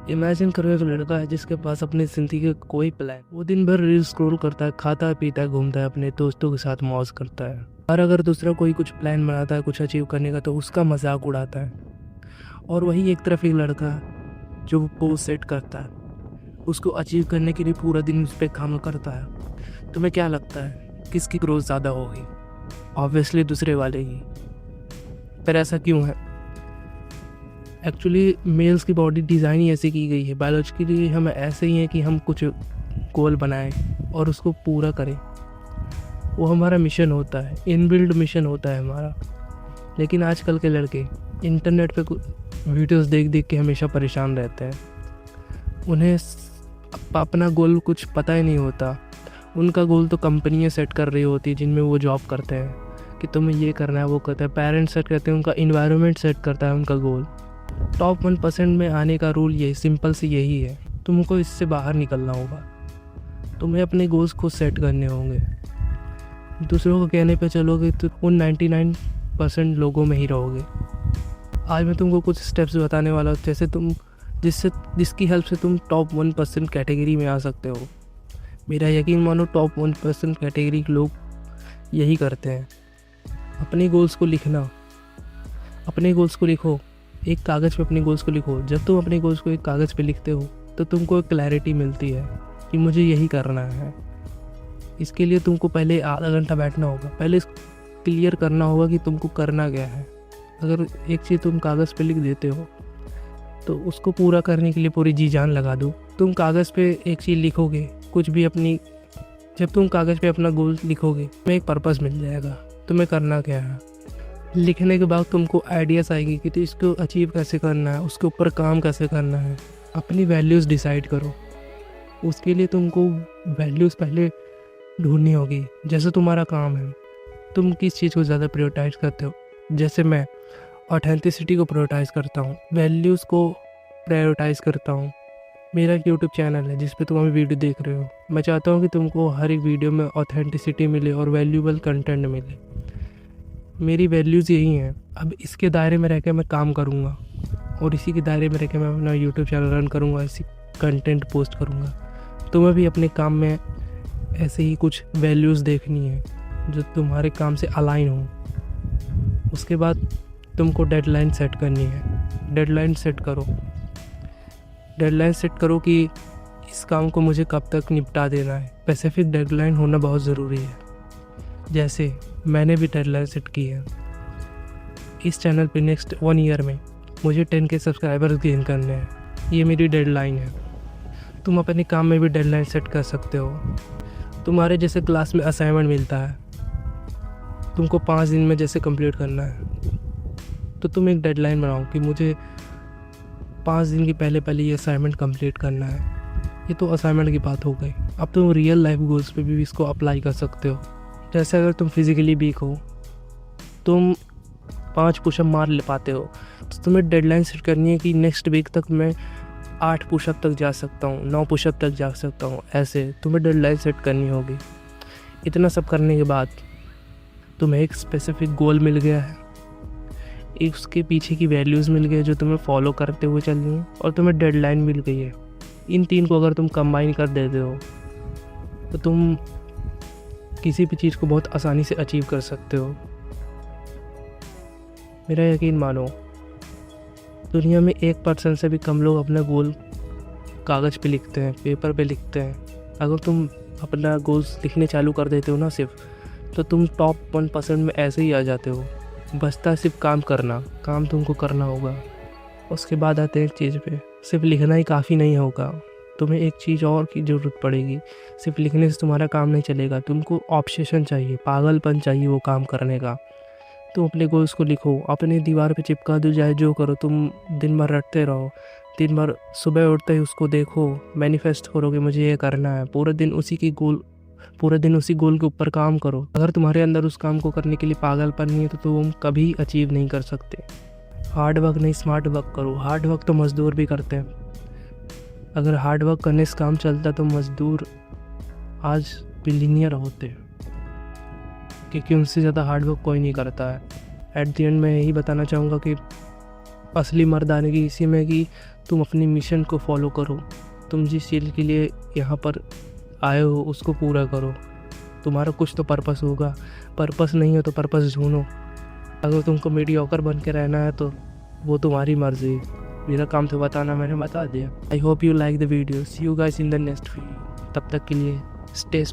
Imagine करो एक लड़का है जिसके पास अपनी ज़िंदगी का कोई प्लान। वो दिन भर रील स्क्रॉल करता है, खाता है, पीता है, घूमता है, अपने दोस्तों के साथ मौज करता है। और अगर दूसरा कोई कुछ प्लान बनाता है कुछ अचीव करने का तो उसका मजाक उड़ाता है। और वही एक तरफ एक लड़का है जो गोल सेट करता है, उसको अचीव करने के लिए पूरा दिन उस पर काम करता है। तुम्हें क्या लगता है किसकी ग्रोथ ज़्यादा होगी? ऑब्वियसली दूसरे वाले की। पर ऐसा क्यों है? एक्चुअली मेल्स की बॉडी डिज़ाइन ही ऐसी की गई है, बायोलॉजिकली हम ऐसे ही हैं कि हम कुछ गोल बनाएं और उसको पूरा करें। वो हमारा मिशन होता है, इनबिल्ड मिशन होता है हमारा। लेकिन आजकल के लड़के इंटरनेट पे वीडियोस देख देख के हमेशा परेशान रहते हैं। उन्हें अपना गोल कुछ पता ही नहीं होता। उनका गोल तो कंपनियां सेट कर रही होती है जिनमें वो जॉब करते हैं कि तुम्हें ये करना है, वो करता है। पेरेंट्स सेट करते हैं, उनका इन्वायरमेंट सेट करता है उनका गोल। टॉप 1% में आने का रूल यही सिंपल से यही है, तुमको इससे बाहर निकलना होगा। तुम्हें अपने गोल्स खुद सेट करने होंगे। दूसरों को कहने पे चलोगे तो उन 99% लोगों में ही रहोगे। आज मैं तुमको कुछ स्टेप्स बताने वाला हूँ जैसे जिसकी हेल्प से तुम टॉप 1% कैटेगरी में आ सकते हो। मेरा यकीन मानो टॉप 1% कैटेगरी के लोग यही करते हैं। अपने गोल्स को लिखना, अपने गोल्स को लिखो, एक कागज़ पे अपने गोल्स को लिखो। जब तुम अपने गोल्स को एक कागज़ पे लिखते हो तो तुमको एक क्लैरिटी मिलती है कि मुझे यही करना है। इसके लिए तुमको पहले आधा घंटा बैठना होगा, पहले क्लियर करना होगा कि तुमको करना क्या है। अगर एक चीज़ तुम कागज़ पे लिख देते हो तो उसको पूरा करने के लिए पूरी जी जान लगा दो। तुम कागज़ पे एक चीज़ लिखोगे, कुछ भी अपनी, जब तुम कागज़ पे अपना गोल लिखोगे तुम्हें एक पर्पस मिल जाएगा तुम्हें करना क्या है। लिखने के बाद तुमको आइडियाज़ आएगी कि तो इसको अचीव कैसे करना है, उसके ऊपर काम कैसे करना है। अपनी वैल्यूज़ डिसाइड करो। उसके लिए तुमको वैल्यूज़ पहले ढूंढनी होगी। जैसे तुम्हारा काम है, तुम किस चीज़ को ज़्यादा प्रायोरिटाइज करते हो। जैसे मैं ऑथेंटिसिटी को प्रायोरिटाइज करता हूँ, वैल्यूज़ को प्रायोरिटाइज करता हूँ। मेरा एक यूट्यूब चैनल है जिस पे तुम अभी वीडियो देख रहे हो। मैं चाहता हूँ कि तुमको हर एक वीडियो में ऑथेंटिसिटी मिले और वैल्यूबल कंटेंट मिले। मेरी वैल्यूज़ यही हैं। अब इसके दायरे में रह के मैं काम करूँगा और इसी के दायरे में रह के मैं अपना यूट्यूब चैनल रन करूँगा, इसी कंटेंट पोस्ट करूँगा। तुम्हें भी अपने काम में ऐसे ही कुछ वैल्यूज़ देखनी है जो तुम्हारे काम से अलाइन हो। उसके बाद तुमको डेडलाइन सेट करनी है। डेडलाइन सेट करो। डेडलाइन सेट करो कि इस काम को मुझे कब तक निपटा देना है। स्पेसिफिक डेडलाइन होना बहुत ज़रूरी है। जैसे मैंने भी डेडलाइन सेट की है। इस चैनल पे नेक्स्ट 1 ईयर में मुझे 10K सब्सक्राइबर्स गेन करने हैं। ये मेरी डेडलाइन है। तुम अपने काम में भी डेडलाइन सेट कर सकते हो। तुम्हारे जैसे क्लास में असाइनमेंट मिलता है, तुमको 5 दिन में जैसे कंप्लीट करना है, तो तुम एक डेडलाइन बनाओ कि मुझे 5 दिन के पहले ये असाइनमेंट कंप्लीट करना है। ये तो असाइनमेंट की बात हो गई। अब तुम रियल लाइफ गोल्स पे भी इसको अप्लाई कर सकते हो। जैसे अगर तुम फिज़िकली वीक हो, तुम 5 पुशअप मार ले पाते हो, तो तुम्हें डेडलाइन सेट करनी है कि नेक्स्ट वीक तक मैं 8 पुशअप तक जा सकता हूँ, 9 पुशअप तक जा सकता हूँ। ऐसे तुम्हें डेडलाइन सेट करनी होगी। इतना सब करने के बाद तुम्हें एक स्पेसिफिक गोल मिल गया है, एक उसके पीछे की वैल्यूज़ मिल गई जो तुम्हें फॉलो करते हुए चल रही हैं, और तुम्हें डेडलाइन मिल गई है। इन 3 को अगर तुम कंबाइन कर देते हो तो तुम किसी भी चीज़ को बहुत आसानी से अचीव कर सकते हो। मेरा यकीन मानो, दुनिया में 1% से भी कम लोग अपना गोल कागज़ पे लिखते हैं, पेपर पे लिखते हैं। अगर तुम अपना गोल्स लिखने चालू कर देते हो ना सिर्फ, तो तुम टॉप 1% में ऐसे ही आ जाते हो। बचता है सिर्फ काम करना। काम तुमको करना होगा। उसके बाद आते हैं एक चीज़ पे, सिर्फ लिखना ही काफ़ी नहीं होगा। तुम्हें एक चीज़ और की ज़रूरत पड़ेगी। सिर्फ लिखने से तुम्हारा काम नहीं चलेगा। तुमको ऑब्सेशन चाहिए, पागलपन चाहिए वो काम करने का। तुम अपने गोल्स को लिखो, अपने दीवार पे चिपका दो, चाहे जो करो। तुम दिन भर रटते रहो, दिन भर सुबह उठते ही उसको देखो, मैनिफेस्ट करो कि मुझे ये करना है। पूरे दिन उसी गोल के ऊपर काम करो। अगर तुम्हारे अंदर उस काम को करने के लिए पागलपन नहीं है तो तुम कभी अचीव नहीं कर सकते। हार्ड वर्क नहीं, स्मार्ट वर्क करो। हार्ड वर्क तो मज़दूर भी करते हैं। अगर हार्ड वर्क करने से काम चलता तो मज़दूर आज बिलियनियर होते, क्योंकि उनसे ज़्यादा हार्ड वर्क कोई नहीं करता है। एट द एंड मैं यही बताना चाहूँगा कि असली मर्दानगी इसी में कि तुम अपनी मिशन को फॉलो करो। तुम जिस चीज़ के लिए यहाँ पर आए हो उसको पूरा करो। तुम्हारा कुछ तो पर्पस होगा, पर्पस नहीं हो तो पर्पस ढूंढो। अगर तुमको मीडियोकर बन के रहना है तो वो तुम्हारी मर्जी, मेरा काम तो बताना, मैंने बता दिया। I hope you like the video. See you guys in the next video. तब तक के लिए स्टे